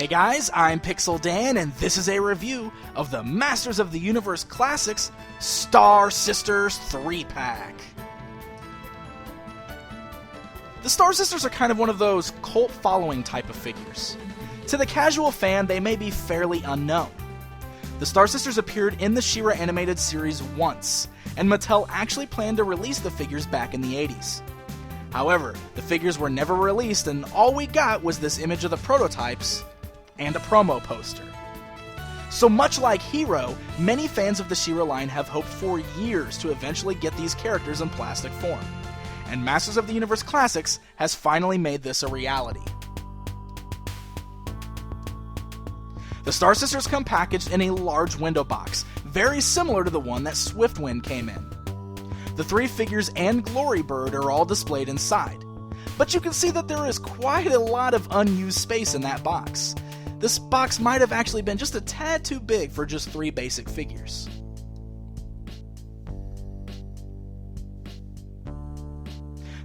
Hey guys, I'm Pixel Dan, and this is a review of the Masters of the Universe Classics Star Sisters 3-pack. The Star Sisters are kind of one of those cult-following type of figures. To the casual fan, they may be fairly unknown. The Star Sisters appeared in the She-Ra animated series once, and Mattel actually planned to release the figures back in the 80s. However, the figures were never released, and all we got was this image of the prototypes and a promo poster. So much like Hero, many fans of the She-Ra line have hoped for years to eventually get these characters in plastic form. And Masters of the Universe Classics has finally made this a reality. The Star Sisters come packaged in a large window box, very similar to the one that Swiftwind came in. The three figures and Glory Bird are all displayed inside, but you can see that there is quite a lot of unused space in that box. This box might have actually been just a tad too big for just three basic figures.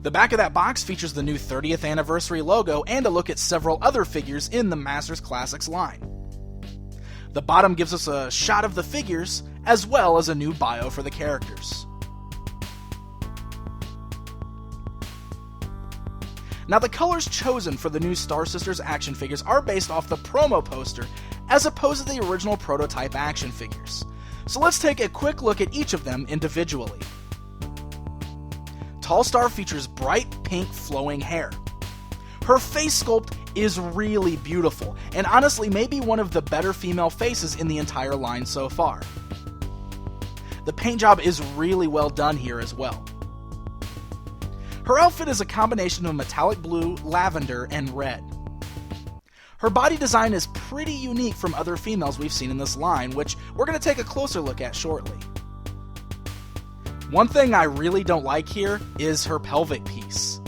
The back of that box features the new 30th anniversary logo and a look at several other figures in the Masters Classics line. The bottom gives us a shot of the figures, as well as a new bio for the characters. Now, the colors chosen for the new Star Sisters action figures are based off the promo poster, as opposed to the original prototype action figures. So let's take a quick look at each of them individually. Tall Star features bright pink flowing hair. Her face sculpt is really beautiful, and honestly may be one of the better female faces in the entire line so far. The paint job is really well done here as well. Her outfit is a combination of metallic blue, lavender, and red. Her body design is pretty unique from other females we've seen in this line, which we're going to take a closer look at shortly. One thing I really don't like here is her pelvic piece.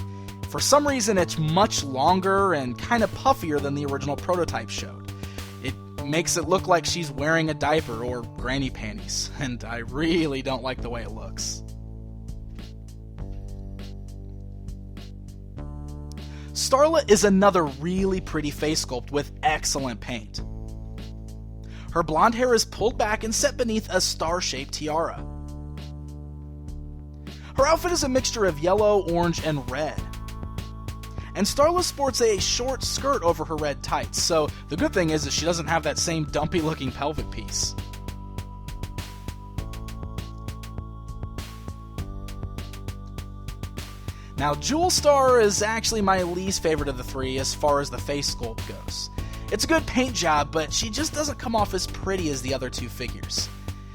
For some reason, it's much longer and kind of puffier than the original prototype showed. It makes it look like she's wearing a diaper or granny panties, and I really don't like the way it looks. Starla is another really pretty face sculpt with excellent paint. Her blonde hair is pulled back and set beneath a star-shaped tiara. Her outfit is a mixture of yellow, orange, and red. And Starla sports a short skirt over her red tights, so the good thing is that she doesn't have that same dumpy-looking pelvic piece. Now, Jewel Star is actually my least favorite of the three as far as the face sculpt goes. It's a good paint job, but she just doesn't come off as pretty as the other two figures.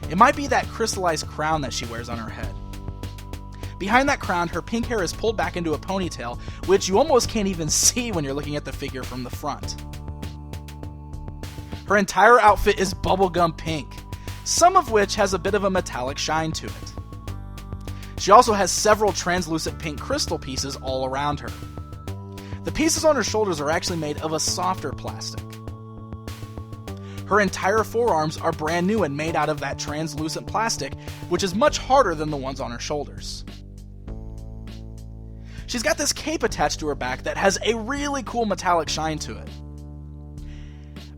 It might be that crystallized crown that she wears on her head. Behind that crown, her pink hair is pulled back into a ponytail, which you almost can't even see when you're looking at the figure from the front. Her entire outfit is bubblegum pink, some of which has a bit of a metallic shine to it. She also has several translucent pink crystal pieces all around her. The pieces on her shoulders are actually made of a softer plastic. Her entire forearms are brand new and made out of that translucent plastic, which is much harder than the ones on her shoulders. She's got this cape attached to her back that has a really cool metallic shine to it.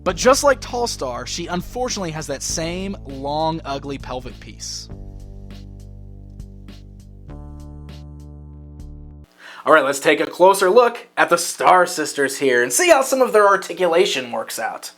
But just like Tall Star, she unfortunately has that same long, ugly pelvic piece. Alright, let's take a closer look at the Star Sisters here and see how some of their articulation works out.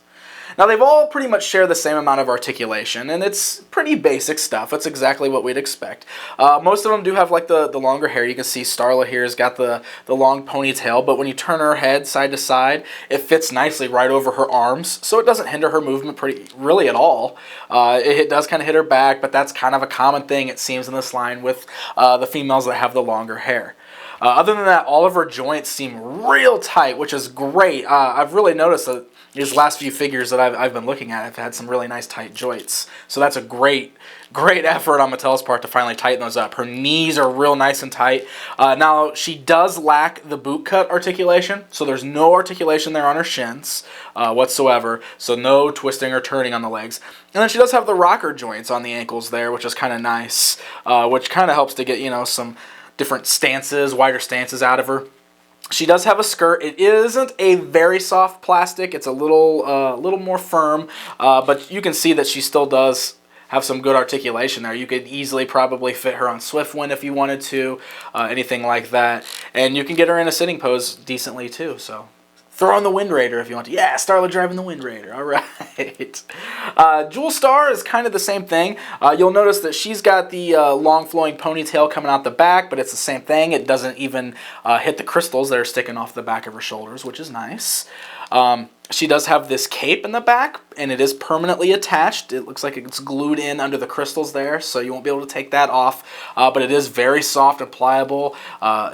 Now, they've all pretty much share the same amount of articulation, and it's pretty basic stuff. It's exactly what we'd expect. Most of them do have like the longer hair. You can see Starla here has got the long ponytail, but when you turn her head side to side, it fits nicely right over her arms, so it doesn't hinder her movement really at all. It does kind of hit her back, but that's kind of a common thing, it seems, in this line with the females that have the longer hair. Other than that, all of her joints seem real tight, which is great. I've really noticed that these last few figures that I've been looking at have had some really nice tight joints. So that's a great effort on Mattel's part to finally tighten those up. Her knees are real nice and tight. Now, she does lack the boot cut articulation, so there's no articulation there on her shins whatsoever, so no twisting or turning on the legs. And then she does have the rocker joints on the ankles there, which is kind of nice, which kind of helps to get, some different stances, wider stances out of her. She does have a skirt. It isn't a very soft plastic. It's a little more firm, but you can see that she still does have some good articulation there. You could easily probably fit her on Swiftwind if you wanted to, anything like that. And you can get her in a sitting pose decently too, so throw on the Wind Raider if you want to. Yeah, Starla driving the Wind Raider. All right. Jewel Star is kind of the same thing. You'll notice that she's got the long flowing ponytail coming out the back, but it's the same thing. It doesn't even hit the crystals that are sticking off the back of her shoulders, which is nice. She does have this cape in the back, and it is permanently attached. It looks like it's glued in under the crystals there, so you won't be able to take that off. But it is very soft and pliable,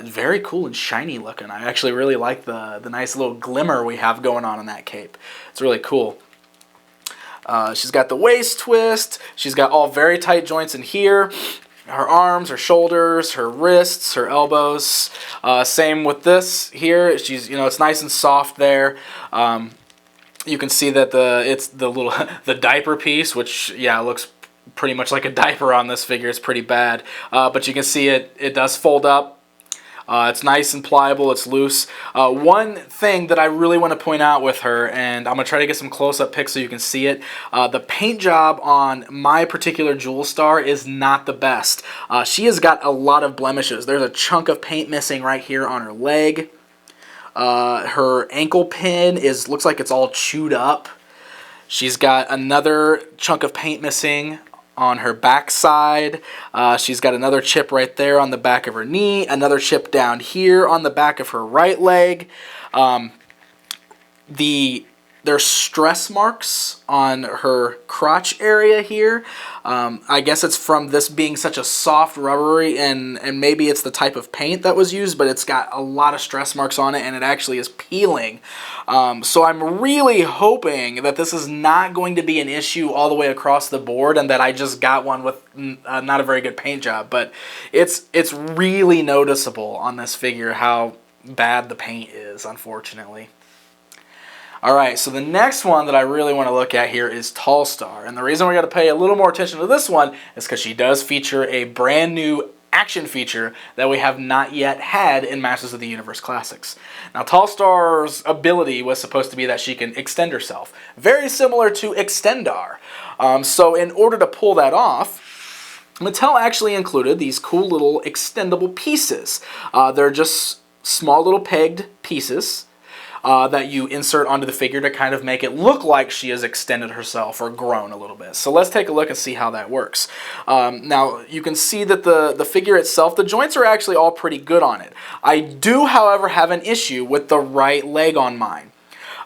very cool and shiny looking. I actually really like the nice little glimmer we have going on in that cape. It's really cool. She's got the waist twist. She's got all very tight joints in here. Her arms, her shoulders, her wrists, her elbows. Same with this here. She's, it's nice and soft there. You can see that it's the little the diaper piece, which looks pretty much like a diaper on this figure. It's pretty bad, but you can see it does fold up. It's nice and pliable. It's loose. One thing that I really want to point out with her, and I'm going to try to get some close-up pics so you can see it, the paint job on my particular Jewel Star is not the best. She has got a lot of blemishes. There's a chunk of paint missing right here on her leg. Her ankle pin looks like it's all chewed up. She's got another chunk of paint missing on her backside. She's got another chip right there on the back of her knee, another chip down here on the back of her right leg. There's stress marks on her crotch area here. I guess it's from this being such a soft rubbery, and maybe it's the type of paint that was used, but it's got a lot of stress marks on it, and it actually is peeling. So I'm really hoping that this is not going to be an issue all the way across the board, and that I just got one with not a very good paint job. But it's really noticeable on this figure how bad the paint is, unfortunately. Alright, so the next one that I really want to look at here is Tall Star. And the reason we got to pay a little more attention to this one is because she does feature a brand new action feature that we have not yet had in Masters of the Universe Classics. Now, Tall Star's ability was supposed to be that she can extend herself. Very similar to Extendar. So in order to pull that off, Mattel actually included these cool little extendable pieces. They're just small little pegged pieces that you insert onto the figure to kind of make it look like she has extended herself or grown a little bit. So let's take a look and see how that works. Now, you can see that the figure itself, the joints are actually all pretty good on it. I do, however, have an issue with the right leg on mine.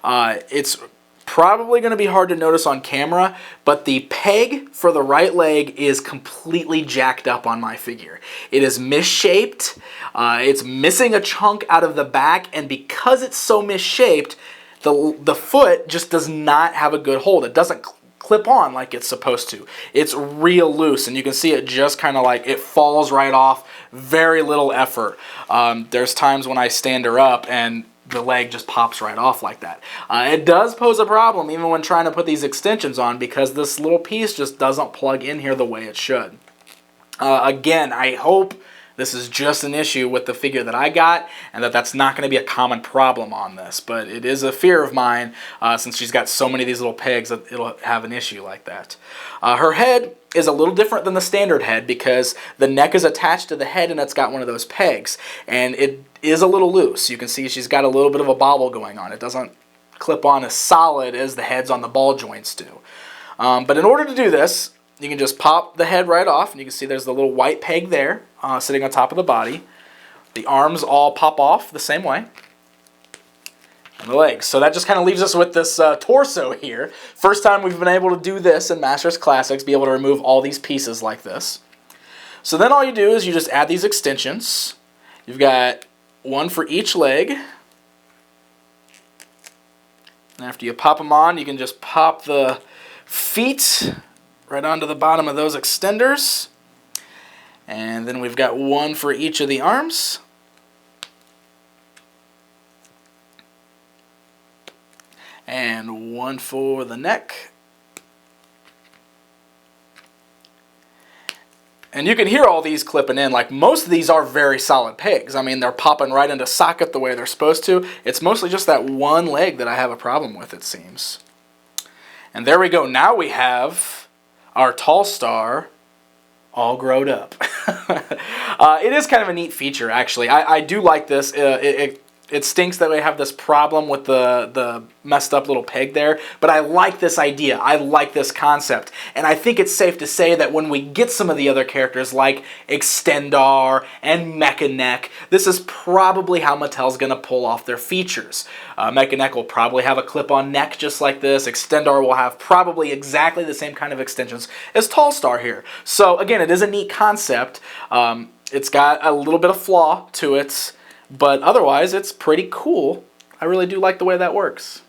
It's probably going to be hard to notice on camera, but the peg for the right leg is completely jacked up on my figure. It is misshaped. It's missing a chunk out of the back, and because it's so misshaped, the foot just does not have a good hold. It doesn't clip on like it's supposed to. It's real loose, and you can see it just kind of like it falls right off. Very little effort. There's times when I stand her up and the leg just pops right off like that. It does pose a problem even when trying to put these extensions on, because this little piece just doesn't plug in here the way it should. Again, I hope this is just an issue with the figure that I got, and that's not going to be a common problem on this, but it is a fear of mine since she's got so many of these little pegs that it'll have an issue like that. Her head is a little different than the standard head because the neck is attached to the head and it's got one of those pegs, and it is a little loose. You can see she's got a little bit of a bobble going on. It doesn't clip on as solid as the heads on the ball joints do. But in order to do this, you can just pop the head right off, and you can see there's the little white peg there sitting on top of the body. The arms all pop off the same way. And the legs. So that just kind of leaves us with this torso here. First time we've been able to do this in Masters Classics, be able to remove all these pieces like this. So then all you do is you just add these extensions. You've got one for each leg. And after you pop them on, you can just pop the feet right onto the bottom of those extenders. And then we've got one for each of the arms. And one for the neck. And you can hear all these clipping in. Like, most of these are very solid pegs. I mean, they're popping right into socket the way they're supposed to. It's mostly just that one leg that I have a problem with, it seems. And there we go. Now we have our Tall Star all growed up. It is kind of a neat feature, actually. I do like this. It stinks that we have this problem with the messed up little peg there, but I like this idea. I like this concept. And I think it's safe to say that when we get some of the other characters like Extendar and Mekaneck, this is probably how Mattel's going to pull off their features. Mekaneck will probably have a clip-on neck just like this. Extendar will have probably exactly the same kind of extensions as Tall Star here. So again, it is a neat concept. It's got a little bit of flaw to it, but otherwise, it's pretty cool. I really do like the way that works.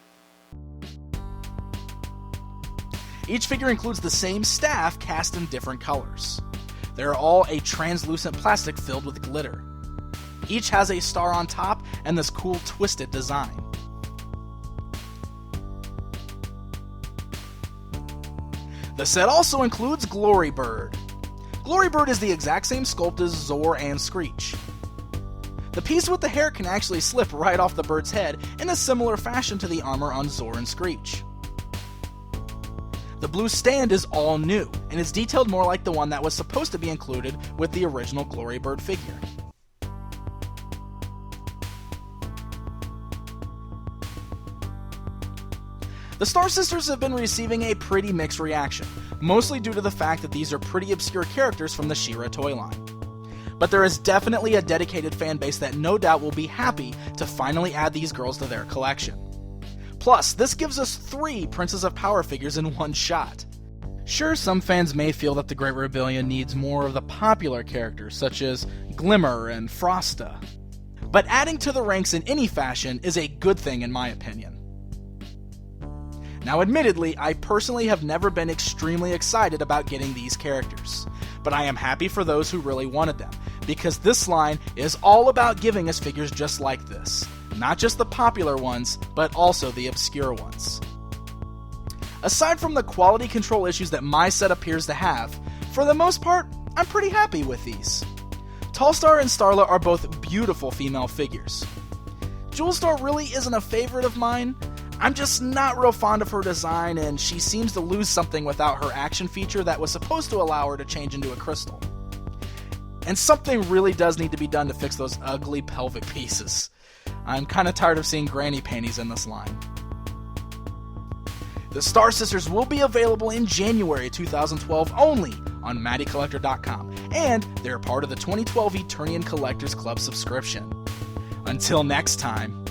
Each figure includes the same staff cast in different colors. They're all a translucent plastic filled with glitter. Each has a star on top and this cool twisted design. The set also includes Glorybird. Glorybird is the exact same sculpt as Zor and Screech. The piece with the hair can actually slip right off the bird's head in a similar fashion to the armor on Zor and Screech. The blue stand is all new, and is detailed more like the one that was supposed to be included with the original Glorybird figure. The Star Sisters have been receiving a pretty mixed reaction, mostly due to the fact that these are pretty obscure characters from the She-Ra toy line. But there is definitely a dedicated fan base that no doubt will be happy to finally add these girls to their collection. Plus, this gives us 3 Princess of Power figures in one shot. Sure, some fans may feel that the Great Rebellion needs more of the popular characters, such as Glimmer and Frosta. But adding to the ranks in any fashion is a good thing in my opinion. Now admittedly, I personally have never been extremely excited about getting these characters, but I am happy for those who really wanted them, because this line is all about giving us figures just like this. Not just the popular ones, but also the obscure ones. Aside from the quality control issues that my set appears to have, for the most part, I'm pretty happy with these. Tallstar and Starla are both beautiful female figures. Jewelstar really isn't a favorite of mine. I'm just not real fond of her design, and she seems to lose something without her action feature that was supposed to allow her to change into a crystal. And something really does need to be done to fix those ugly pelvic pieces. I'm kinda tired of seeing granny panties in this line. The Star Sisters will be available in January 2012 only on MattyCollector.com, and they're part of the 2012 Eternian Collectors Club subscription. Until next time.